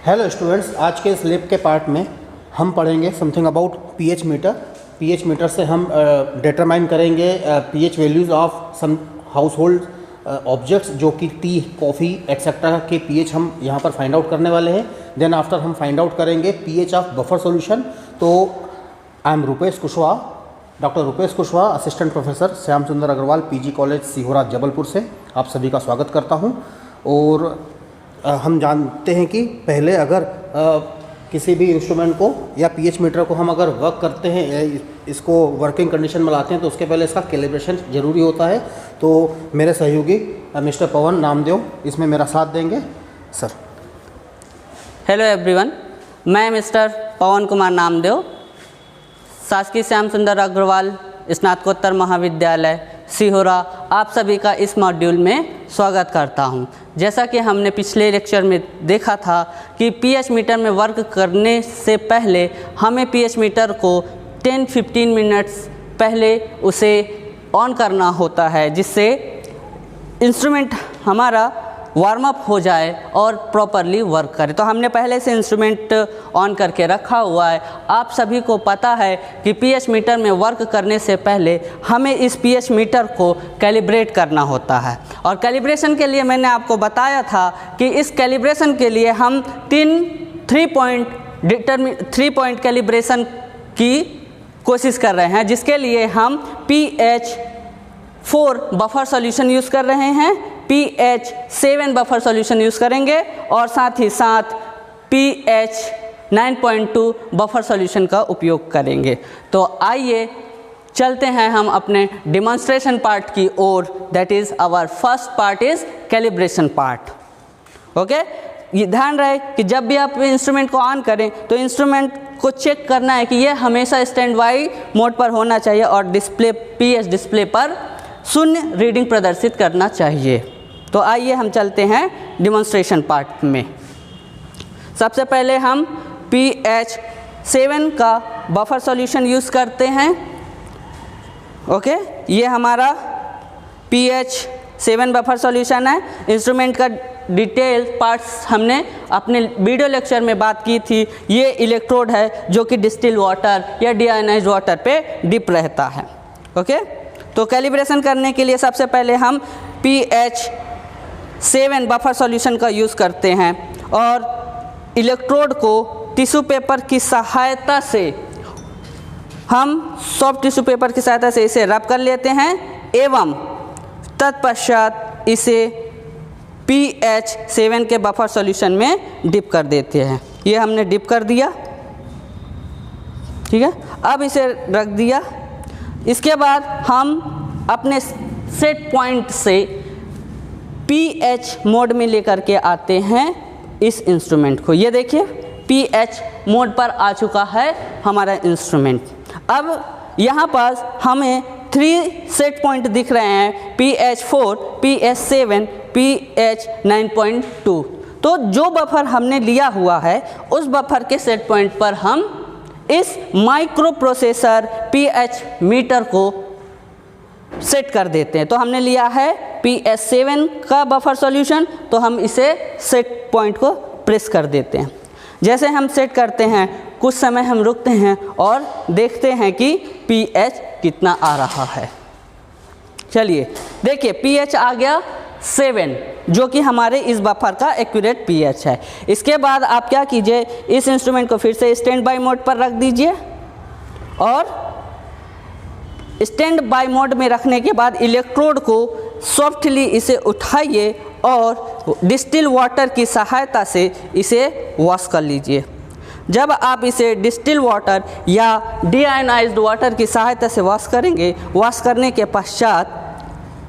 Hello students, आज के इस लैब के पार्ट में हम पढ़ेंगे something about pH meter. PH meter से हम डिटरमाइन करेंगे pH values of some household objects जो कि टी, कॉफ़ी एक्सेट्रा के पीएच हम यहाँ पर फाइंड आउट करने वाले हैं। देन आफ्टर हम फाइंड आउट करेंगे पीएच ऑफ बफर सॉल्यूशन। तो I am Rupesh Kushwaha, doctor Rupesh Kushwaha, assistant professor Shyam Sundar Agrawal, PG college Sihora Jabalpur से आप सभी का स्वागत करता हूँ। और हम जानते हैं कि पहले अगर किसी भी इंस्ट्रूमेंट को या पीएच मीटर को हम अगर वर्क करते हैं या इसको वर्किंग कंडीशन में लाते हैं तो उसके पहले इसका कैलिब्रेशन ज़रूरी होता है। तो मेरे सहयोगी मिस्टर पवन नामदेव इसमें मेरा साथ देंगे। सर। हेलो एवरीवन, मैं मिस्टर पवन कुमार नामदेव, शासकीय श्याम सुंदर अग्रवाल स्नातकोत्तर महाविद्यालय सीहोरा, आप सभी का इस मॉड्यूल में स्वागत करता हूं। जैसा कि हमने पिछले लेक्चर में देखा था कि पीएच मीटर में वर्क करने से पहले हमें पीएच मीटर को 10-15 मिनट्स पहले उसे ऑन करना होता है, जिससे इंस्ट्रूमेंट हमारा वार्म अप हो जाए और प्रॉपरली वर्क करे। तो हमने पहले से इंस्ट्रूमेंट ऑन करके रखा हुआ है। आप सभी को पता है कि पीएच मीटर में वर्क करने से पहले हमें इस पीएच मीटर को कैलिब्रेट करना होता है। और कैलिब्रेशन के लिए मैंने आपको बताया था कि इस कैलिब्रेशन के लिए हम 3 पॉइंट कैलिब्रेशन की कोशिश कर रहे हैं, जिसके लिए हम pH4 बफर सॉल्यूशन यूज़ कर रहे हैं, pH7 बफर सॉल्यूशन यूज़ करेंगे और साथ ही साथ pH 9.2 बफर सॉल्यूशन का उपयोग करेंगे। तो आइए चलते हैं हम अपने डिमॉन्स्ट्रेशन पार्ट की ओर। That is our first part is calibration part. Okay, ये ध्यान रहे कि जब भी आप इंस्ट्रूमेंट को ऑन करें तो इंस्ट्रूमेंट को चेक करना है कि ये हमेशा स्टैंड बाई मोड पर होना चाहिए और डिस्प्ले pH डिस्प्ले पर 0 रीडिंग प्रदर्शित करना चाहिए। तो आइए हम चलते हैं डिमॉन्स्ट्रेशन पार्ट में। सबसे पहले हम pH7 का बफर सॉल्यूशन यूज़ करते हैं। ओके, ये हमारा pH7 बफर सॉल्यूशन है। इंस्ट्रूमेंट का डिटेल पार्ट्स हमने अपने वीडियो लेक्चर में बात की थी। ये इलेक्ट्रोड है जो कि डिस्टिल वाटर या डीआयोनाइज्ड वाटर पे डिप रहता है। ओके, तो कैलिब्रेशन करने के लिए सबसे पहले हम pH7 बफर सॉल्यूशन का यूज़ करते हैं और इलेक्ट्रोड को टिश्यू पेपर की सहायता से हम सॉफ्ट टिश्यू पेपर की सहायता से इसे रब कर लेते हैं एवं तत्पश्चात इसे pH7 के बफर सॉल्यूशन में डिप कर देते हैं। ये हमने डिप कर दिया, ठीक है। अब इसे रख दिया। इसके बाद हम अपने सेट पॉइंट से pH मोड में लेकर के आते हैं इस इंस्ट्रूमेंट को। ये देखिए pH मोड पर आ चुका है हमारा इंस्ट्रूमेंट। अब यहाँ पर हमें 3 सेट पॉइंट दिख रहे हैं, pH4, pH7, pH 9.2। तो जो बफर हमने लिया हुआ है उस बफर के सेट पॉइंट पर हम इस माइक्रो प्रोसेसर pH मीटर को सेट कर देते हैं। तो हमने लिया है pH7 का बफर सॉल्यूशन, तो हम इसे सेट पॉइंट को प्रेस कर देते हैं। जैसे हम सेट करते हैं कुछ समय हम रुकते हैं और देखते हैं कि pH कितना आ रहा है। चलिए देखिए, pH आ गया 7, जो कि हमारे इस बफर का एक्यूरेट pH है। इसके बाद आप क्या कीजिए, इस इंस्ट्रूमेंट को फिर से स्टैंड बाई मोड पर रख दीजिए और स्टैंड बाई मोड में रखने के बाद इलेक्ट्रोड को सॉफ्टली इसे उठाइए और डिस्टिल वाटर की सहायता से इसे वॉश कर लीजिए। जब आप इसे डिस्टिल वाटर या डीआयोनाइज्ड वाटर की सहायता से वॉश करेंगे, वॉश करने के पश्चात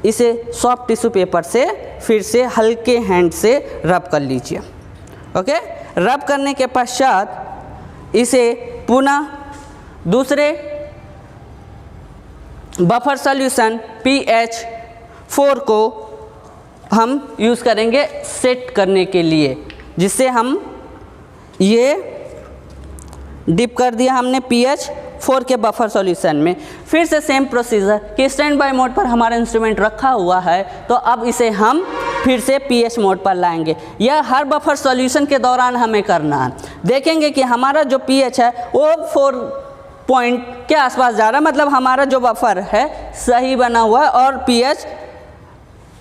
इसे सॉफ्ट टिश्यू पेपर से फिर से हल्के हैंड से रब कर लीजिए। ओके, रब करने के पश्चात इसे पुनः दूसरे बफर सॉल्यूशन pH4 को हम यूज़ करेंगे सेट करने के लिए, जिससे हम ये डिप कर दिया हमने pH4 के बफर सॉल्यूशन में। फिर से सेम प्रोसीजर कि स्टैंड बाय मोड पर हमारा इंस्ट्रूमेंट रखा हुआ है, तो अब इसे हम फिर से pH मोड पर लाएंगे। यह हर बफर सॉल्यूशन के दौरान हमें करना है। देखेंगे कि हमारा जो pH है वो 4 पॉइंट के आसपास जा रहा है, मतलब हमारा जो बफर है सही बना हुआ है और pH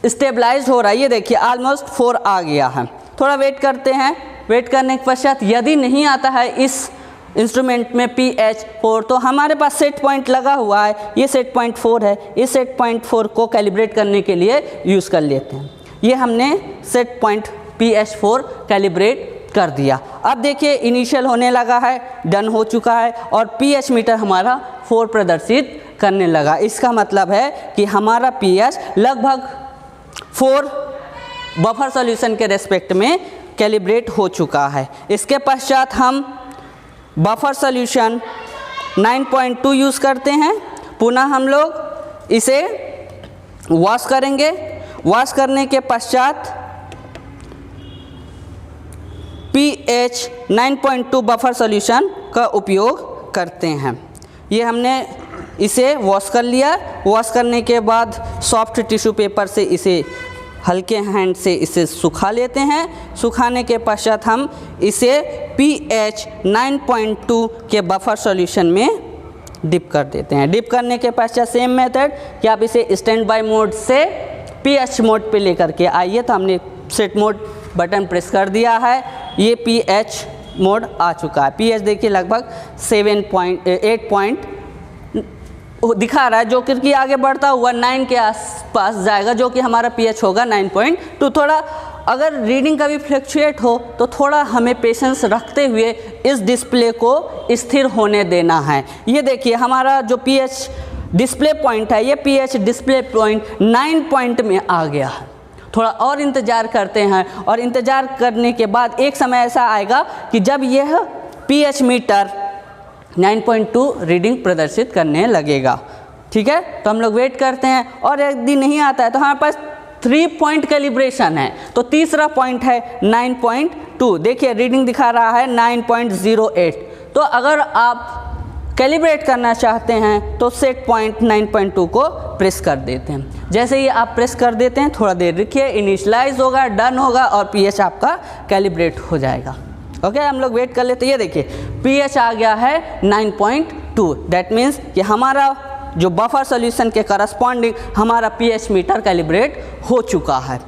स्टेबलाइज हो रहा है। ये देखिए ऑलमोस्ट 4 आ गया है। थोड़ा वेट करते हैं। वेट करने के पश्चात यदि नहीं आता है इस इंस्ट्रूमेंट में pH 4, तो हमारे पास सेट पॉइंट लगा हुआ है, ये सेट पॉइंट 4 है। इस सेट पॉइंट 4 को कैलिब्रेट करने के लिए यूज़ कर लेते हैं। ये हमने सेट पॉइंट pH 4 कैलिब्रेट कर दिया। अब देखिए इनिशियल होने लगा है, डन हो चुका है और pH मीटर हमारा 4 प्रदर्शित करने लगा। इसका मतलब है कि हमारा pH लगभग 4 बफर सॉल्यूशन के रेस्पेक्ट में कैलिब्रेट हो चुका है। इसके पश्चात हम बफर सॉल्यूशन 9.2 यूज़ करते हैं। पुनः हम लोग इसे वॉश करेंगे। वॉश करने के पश्चात pH 9.2 बफर सॉल्यूशन का उपयोग करते हैं। ये हमने इसे वॉश कर लिया। वॉश करने के बाद सॉफ्ट टिश्यू पेपर से इसे हल्के हैंड से इसे सुखा लेते हैं। सुखाने के पश्चात हम इसे pH 9.2 के बफर सॉल्यूशन में डिप कर देते हैं। डिप करने के पश्चात सेम मेथड कि आप इसे स्टैंड बाय मोड से pH मोड पे लेकर के आइए। तो हमने सेट मोड बटन प्रेस कर दिया है, ये pH मोड आ चुका है। pH देखिए लगभग 8 पॉइंट दिखा रहा है, जो कि आगे बढ़ता हुआ 9 के आसपास जाएगा, जो कि हमारा pH होगा 9.2। थोड़ा अगर रीडिंग का भी फ्लक्चुएट हो तो थोड़ा हमें पेशेंस रखते हुए इस डिस्प्ले को स्थिर होने देना है। ये देखिए हमारा जो pH डिस्प्ले पॉइंट है, ये pH डिस्प्ले पॉइंट 9 पॉइंट में आ गया है। थोड़ा और इंतज़ार करते हैं और इंतज़ार करने के बाद एक समय ऐसा आएगा कि जब यह pH मीटर 9.2 रीडिंग प्रदर्शित करने लगेगा। ठीक है, तो हम लोग वेट करते हैं और यदि नहीं आता है तो हमारे पास 3 पॉइंट कैलिब्रेशन है। तो तीसरा पॉइंट है 9.2। देखिए रीडिंग दिखा रहा है 9.08। तो अगर आप कैलिब्रेट करना चाहते हैं तो सेट पॉइंट 9.2 को प्रेस कर देते हैं। जैसे ही आप प्रेस कर देते हैं थोड़ा देर रुकिए, इनिशियलाइज होगा, डन होगा और pH आपका कैलिब्रेट हो जाएगा। ओके, हम लोग वेट कर लेते हैं। ये देखिए pH आ गया है 9.2। दैट मीन्स कि हमारा जो बफर सॉल्यूशन के करस्पॉन्डिंग हमारा pH मीटर कैलिब्रेट हो चुका है।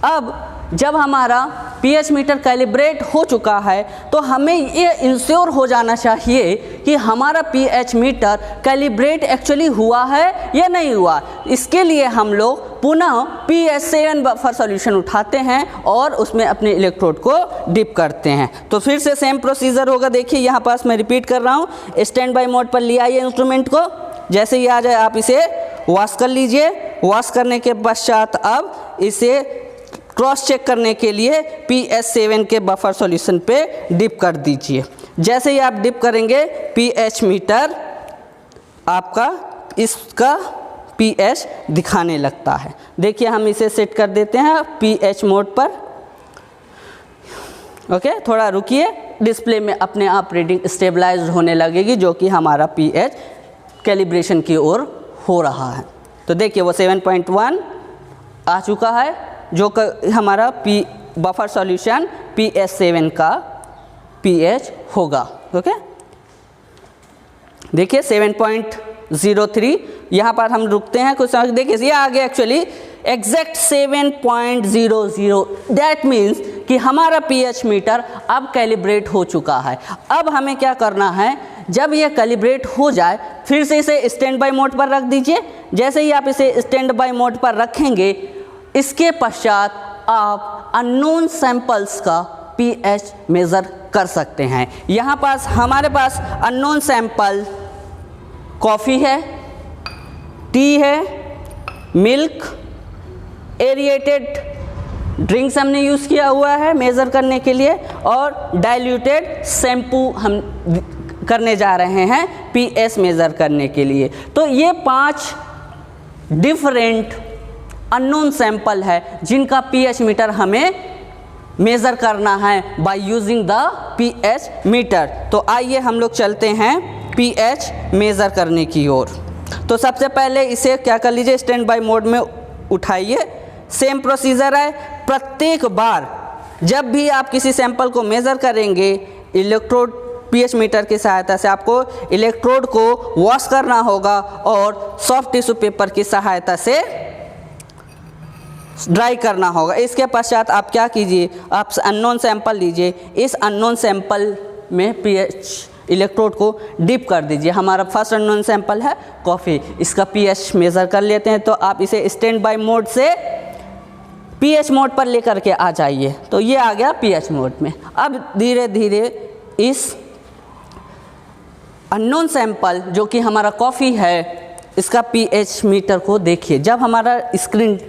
अब जब हमारा pH मीटर कैलिब्रेट हो चुका है तो हमें ये इंश्योर हो जाना चाहिए कि हमारा pH मीटर कैलिब्रेट एक्चुअली हुआ है या नहीं हुआ। इसके लिए हम लोग पुनः pH 7 बफर सॉल्यूशन उठाते हैं और उसमें अपने इलेक्ट्रोड को डिप करते हैं। तो फिर से सेम प्रोसीजर होगा। देखिए यहाँ पास मैं रिपीट कर रहा हूँ। स्टैंड बाय मोड पर ले आइए इंस्ट्रूमेंट को। जैसे ही आ जाए आप इसे वॉश कर लीजिए। वॉश करने के पश्चात अब इसे क्रॉस चेक करने के लिए pH 7 के बफर सॉल्यूशन पे डिप कर दीजिए। जैसे ही आप डिप करेंगे pH मीटर आपका इसका pH दिखाने लगता है। देखिए हम इसे सेट कर देते हैं pH मोड पर। ओके, थोड़ा रुकिए, डिस्प्ले में अपने आप रीडिंग स्टेबलाइज्ड होने लगेगी, जो कि हमारा pH कैलिब्रेशन की ओर हो रहा है। तो देखिए वो 7.1 आ चुका है, जो हमारा बफर सॉल्यूशन pH 7 का pH होगा। ओके, देखिए 7.03। यहाँ पर हम रुकते हैं कुछ समय। देखिए ये आ गया एक्चुअली एग्जैक्ट 7.00। दैट मीन्स कि हमारा pH मीटर अब कैलिब्रेट हो चुका है। अब हमें क्या करना है, जब यह कैलिब्रेट हो जाए फिर से इसे स्टैंड बाय मोड पर रख दीजिए। जैसे ही आप इसे स्टैंड बाय मोड पर रखेंगे इसके पश्चात आप अननोन सैंपल्स का pH मेज़र कर सकते हैं। यहाँ पास हमारे पास अननोन सैंपल कॉफ़ी है, टी है, मिल्क, एरिएटेड ड्रिंक्स हमने यूज़ किया हुआ है मेज़र करने के लिए, और डाइल्यूटेड शैम्पू हम करने जा रहे हैं pH मेज़र करने के लिए। तो ये 5 डिफरेंट अननोन सैंपल है जिनका pH मीटर हमें मेज़र करना है by using the pH meter. तो आइए हम लोग चलते हैं pH मेज़र करने की ओर। तो सबसे पहले इसे क्या कर लीजिए, स्टैंड बाय मोड में उठाइए। सेम प्रोसीजर है, प्रत्येक बार जब भी आप किसी सैंपल को मेज़र करेंगे इलेक्ट्रोड पीएच मीटर की सहायता से आपको इलेक्ट्रोड को वॉश करना होगा और सॉफ्ट टिश्यू पेपर की सहायता से ड्राई करना होगा। इसके पश्चात आप क्या कीजिए, आप अननोन सैंपल लीजिए, इस अननोन सैंपल में पीएच इलेक्ट्रोड को डिप कर दीजिए। हमारा फर्स्ट अननोन सैंपल है कॉफ़ी, इसका पीएच मेज़र कर लेते हैं। तो आप इसे स्टैंड बाय मोड से पीएच मोड पर लेकर के आ जाइए। तो ये आ गया पीएच मोड में। अब धीरे धीरे इस अननोन सैंपल जो कि हमारा कॉफ़ी है, इसका पीएच मीटर को देखिए। जब हमारा स्क्रीन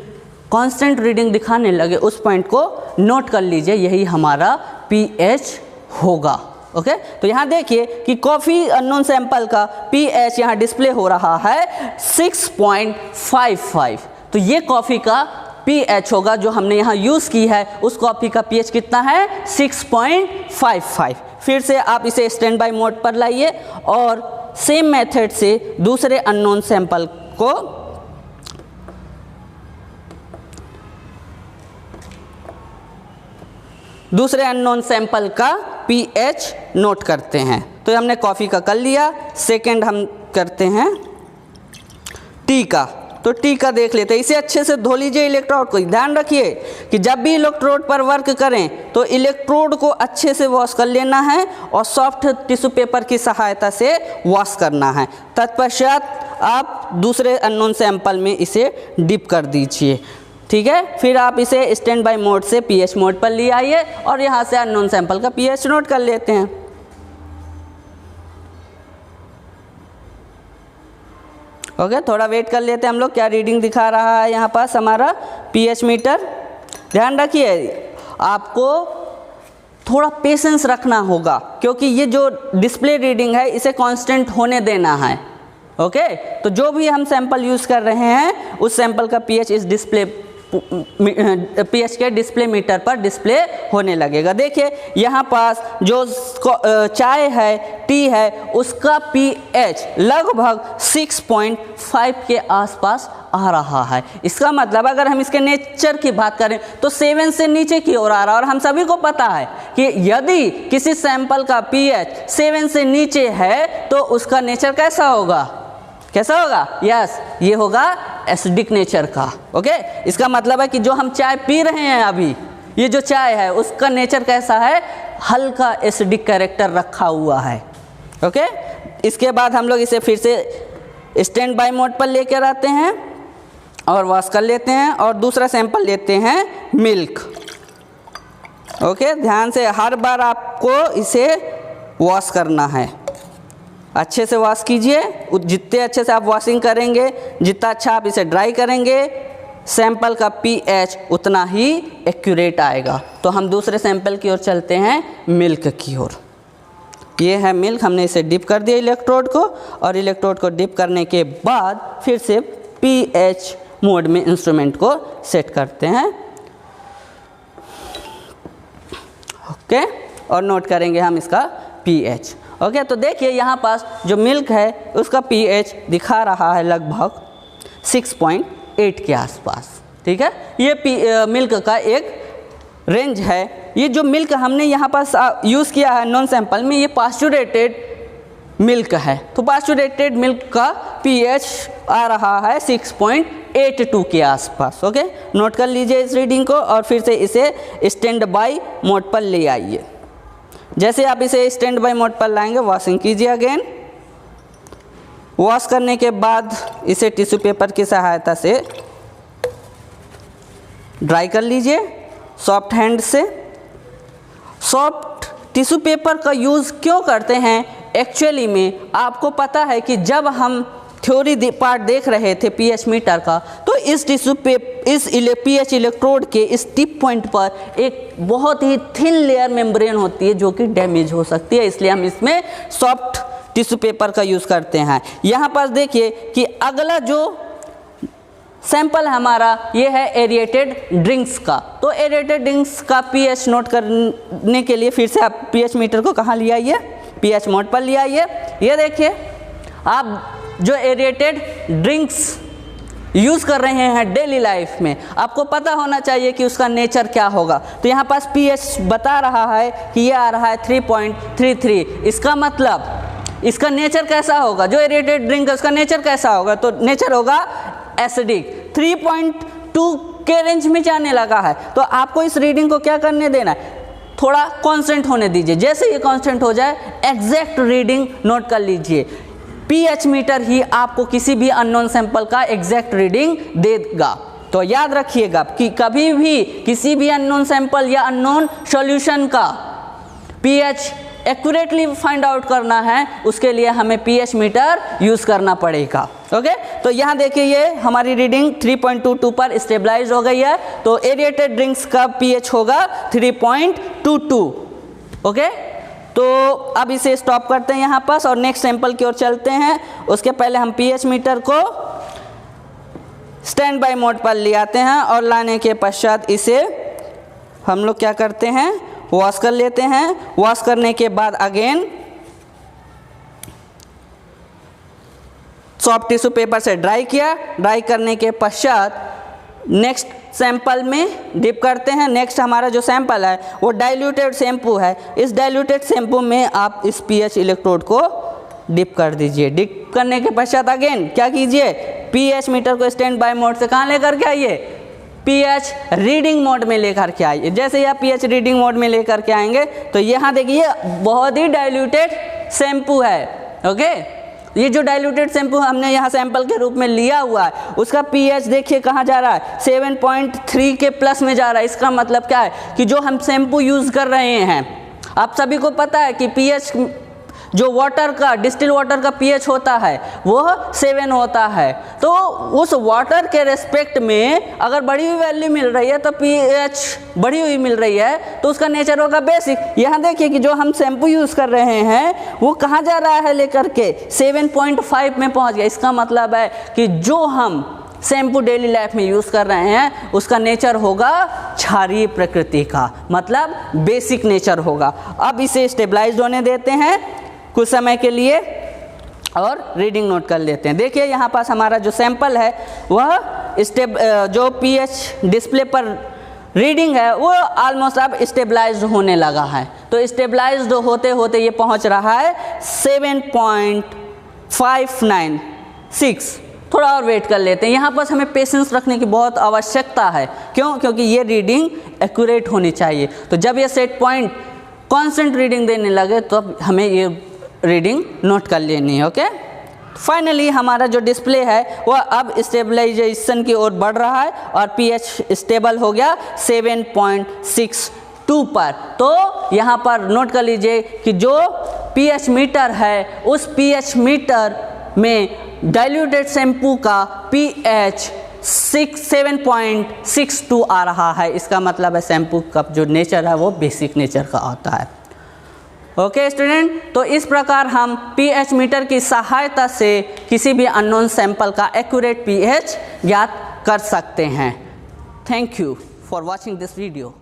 कांस्टेंट रीडिंग दिखाने लगे उस पॉइंट को नोट कर लीजिए, यही हमारा पीएच होगा। ओके तो यहाँ देखिए कि कॉफ़ी अननोन सैंपल का पीएच यहाँ डिस्प्ले हो रहा है 6.55। तो ये कॉफ़ी का पीएच होगा जो हमने यहाँ यूज़ की है। उस कॉफ़ी का पीएच कितना है 6.55। फिर से आप इसे स्टैंड बाय मोड पर लाइए और सेम मेथड से दूसरे अननोन सैंपल को दूसरे अननोन सैंपल का पीएच नोट करते हैं। तो हमने कॉफ़ी का कर लिया। सेकंड हम करते हैं टी का। तो टी का देख लेते हैं। इसे अच्छे से धो लीजिए इलेक्ट्रोड को। ध्यान रखिए कि जब भी इलेक्ट्रोड पर वर्क करें तो इलेक्ट्रोड को अच्छे से वॉश कर लेना है और सॉफ्ट टिश्यू पेपर की सहायता से वॉश करना है। तत्पश्चात आप दूसरे अननोन सैंपल में इसे डिप कर दीजिए। ठीक है, फिर आप इसे स्टैंड बाय मोड से पीएच मोड पर ले आइए और यहाँ से अननोन सैंपल का पीएच नोट कर लेते हैं। ओके थोड़ा वेट कर लेते हैं हम लोग, क्या रीडिंग दिखा रहा है यहाँ पास हमारा पीएच मीटर। ध्यान रखिए आपको थोड़ा पेशेंस रखना होगा क्योंकि ये जो डिस्प्ले रीडिंग है इसे कांस्टेंट होने देना है। ओके तो जो भी हम सैंपल यूज़ कर रहे हैं उस सैंपल का पीएच इस डिस्प्ले पीएच के डिस्प्ले मीटर पर डिस्प्ले होने लगेगा। देखिए यहाँ पास जो चाय है, टी है, उसका पीएच लगभग 6.5 के आसपास आ रहा है। इसका मतलब अगर हम इसके नेचर की बात करें तो 7 से नीचे की ओर आ रहा है। और हम सभी को पता है कि यदि किसी सैंपल का पीएच 7 से नीचे है तो उसका नेचर कैसा होगा, कैसा होगा? यस, ये होगा एसिडिक नेचर का। ओके इसका मतलब है कि जो हम चाय पी रहे हैं अभी, ये जो चाय है उसका नेचर कैसा है, हल्का एसिडिक कैरेक्टर रखा हुआ है। ओके इसके बाद हम लोग इसे फिर से स्टैंड बाय मोड पर लेकर आते हैं और वॉश कर लेते हैं और दूसरा सैंपल लेते हैं मिल्क। ओके ध्यान से हर बार आपको इसे वॉश करना है, अच्छे से वॉश कीजिए। जितने अच्छे से आप वॉशिंग करेंगे, जितना अच्छा आप इसे ड्राई करेंगे, सैंपल का पीएच उतना ही एक्यूरेट आएगा। तो हम दूसरे सैंपल की ओर चलते हैं, मिल्क की ओर। ये है मिल्क, हमने इसे डिप कर दिया इलेक्ट्रोड को और इलेक्ट्रोड को डिप करने के बाद फिर से पीएच मोड में इंस्ट्रूमेंट को सेट करते हैं। ओके और नोट करेंगे हम इसका पीएच। ओके तो देखिए यहाँ पास जो मिल्क है उसका पीएच दिखा रहा है लगभग 6.8 के आसपास। ठीक है, ये मिल्क का एक रेंज है। ये जो मिल्क हमने यहाँ पास यूज़ किया है नॉन सैंपल में, ये पास्चुरेटेड मिल्क है। तो पास्चुरेटेड मिल्क का पीएच आ रहा है 6.82 के आसपास। ओके नोट कर लीजिए इस रीडिंग को और फिर से इसे स्टैंड बाय मोड पर ले आइए। जैसे आप इसे स्टैंड बाय मोड पर लाएंगे, वॉशिंग कीजिए अगेन। वॉश करने के बाद इसे टिश्यू पेपर की सहायता से ड्राई कर लीजिए सॉफ्ट हैंड से। सॉफ्ट टिश्यू पेपर का यूज़ क्यों करते हैं? एक्चुअली में आपको पता है कि जब हम थ्योरी पार्ट देख रहे थे पीएच मीटर का, तो इस पीएच इलेक्ट्रोड के इस टिप पॉइंट पर एक बहुत ही थिन लेयर मेम्ब्रेन होती है जो कि डैमेज हो सकती है, इसलिए हम इसमें सॉफ्ट टिश्यू पेपर का यूज़ करते हैं। यहाँ पर देखिए कि अगला जो सैंपल हमारा ये है एरिएटेड ड्रिंक्स का। तो एरिएटेड ड्रिंक्स का पीएच नोट करने के लिए फिर से आप पीएच मीटर को कहाँ ले आइए, पीएच मोड पर ले आइए। ये देखिए आप जो एरिएटेड ड्रिंक्स यूज़ कर रहे हैं डेली लाइफ में, आपको पता होना चाहिए कि उसका नेचर क्या होगा। तो यहाँ पास pH बता रहा है कि ये आ रहा है 3.33, इसका मतलब इसका नेचर कैसा होगा, जो एरेटेड ड्रिंक है उसका नेचर कैसा होगा, तो नेचर होगा एसिडिक। 3.2 के रेंज में जाने लगा है, तो आपको इस रीडिंग को क्या करने देना है, थोड़ा कांस्टेंट होने दीजिए। जैसे ये कांस्टेंट हो जाए एग्जैक्ट रीडिंग नोट कर लीजिए। pH मीटर ही आपको किसी भी अननोन सैंपल का एग्जैक्ट रीडिंग देगा। तो याद रखिएगा कि कभी भी किसी भी अननोन सैंपल या अननोन सॉल्यूशन का pH एक्यूरेटली फाइंड आउट करना है, उसके लिए हमें pH मीटर यूज़ करना पड़ेगा। ओके, तो यहाँ देखिए ये हमारी रीडिंग 3.22 पर स्टेबलाइज हो गई है। तो एरिएटेड ड्रिंक्स का pH होगा 3.22। ओके, तो अब इसे स्टॉप करते हैं यहाँ पास और नेक्स्ट सैंपल की ओर चलते हैं। उसके पहले हम pH मीटर को स्टैंड बाय मोड पर ले आते हैं और लाने के पश्चात इसे हम लोग क्या करते हैं, वॉश कर लेते हैं। वॉश करने के बाद अगेन सॉफ्ट टिश्यू पेपर से ड्राई किया। ड्राई करने के पश्चात नेक्स्ट सैंपल में डिप करते हैं। नेक्स्ट हमारा जो सैंपल है वो डाइल्यूटेड शैम्पू है। इस डाइल्यूटेड शैम्पू में आप इस pH इलेक्ट्रोड को डिप कर दीजिए। डिप करने के पश्चात अगेन क्या कीजिए, pH मीटर को स्टैंड बाय मोड से कहाँ लेकर के आइए, pH रीडिंग मोड में लेकर के आइए। जैसे ही आप pH रीडिंग मोड में लेकर के आएंगे तो यहाँ देखिए बहुत ही डाइल्यूटेड शैम्पू है। ओके, ये जो डाइल्यूटेड शैम्पू हमने यहाँ सैंपल के रूप में लिया हुआ है उसका pH देखिए कहाँ जा रहा है, 7.3 के प्लस में जा रहा है। इसका मतलब क्या है कि जो हम शैम्पू यूज़ कर रहे हैं, आप सभी को पता है कि pH जो वाटर का, डिस्टिल वाटर का pH होता है वो 7 होता है। तो उस वाटर के रेस्पेक्ट में अगर बढ़ी हुई वैल्यू मिल रही है तो pH बढ़ी हुई मिल रही है तो उसका नेचर होगा बेसिक। यहाँ देखिए कि जो हम शैम्पू यूज़ कर रहे हैं वो कहाँ जा रहा है, लेकर के 7.5 में पहुँच गया। इसका मतलब है कि जो हम शैम्पू डेली लाइफ में यूज़ कर रहे हैं उसका नेचर होगा क्षारीय प्रकृति का, मतलब बेसिक नेचर होगा। अब इसे स्टेबलाइज होने देते हैं कुछ समय के लिए और रीडिंग नोट कर लेते हैं। देखिए यहाँ पास हमारा जो सैंपल है वह जो pH डिस्प्ले पर रीडिंग है वो ऑलमोस्ट अब स्टेबलाइज्ड होने लगा है। तो स्टेबलाइज्ड होते होते ये पहुँच रहा है 7.596। थोड़ा और वेट कर लेते हैं। यहाँ पर हमें पेशेंस रखने की बहुत आवश्यकता है। क्यों? क्योंकि ये रीडिंग एक्यूरेट होनी चाहिए। तो जब ये सेट पॉइंट कांस्टेंट रीडिंग देने लगे तो हमें ये रीडिंग नोट कर लेनी है। ओके, फाइनली हमारा जो डिस्प्ले है वह अब स्टेबलाइजेशन की ओर बढ़ रहा है और pH स्टेबल हो गया 7.62 पर। तो यहाँ पर नोट कर लीजिए कि जो pH मीटर है उस pH मीटर में डाइल्यूटेड शैम्पू का pH 7.62 आ रहा है। इसका मतलब है शैम्पू का जो नेचर है वो बेसिक नेचर का आता है। ओके स्टूडेंट, तो इस प्रकार हम pH मीटर की सहायता से किसी भी अननोन सैंपल का एक्यूरेट pH ज्ञात कर सकते हैं। Thank you for watching this video.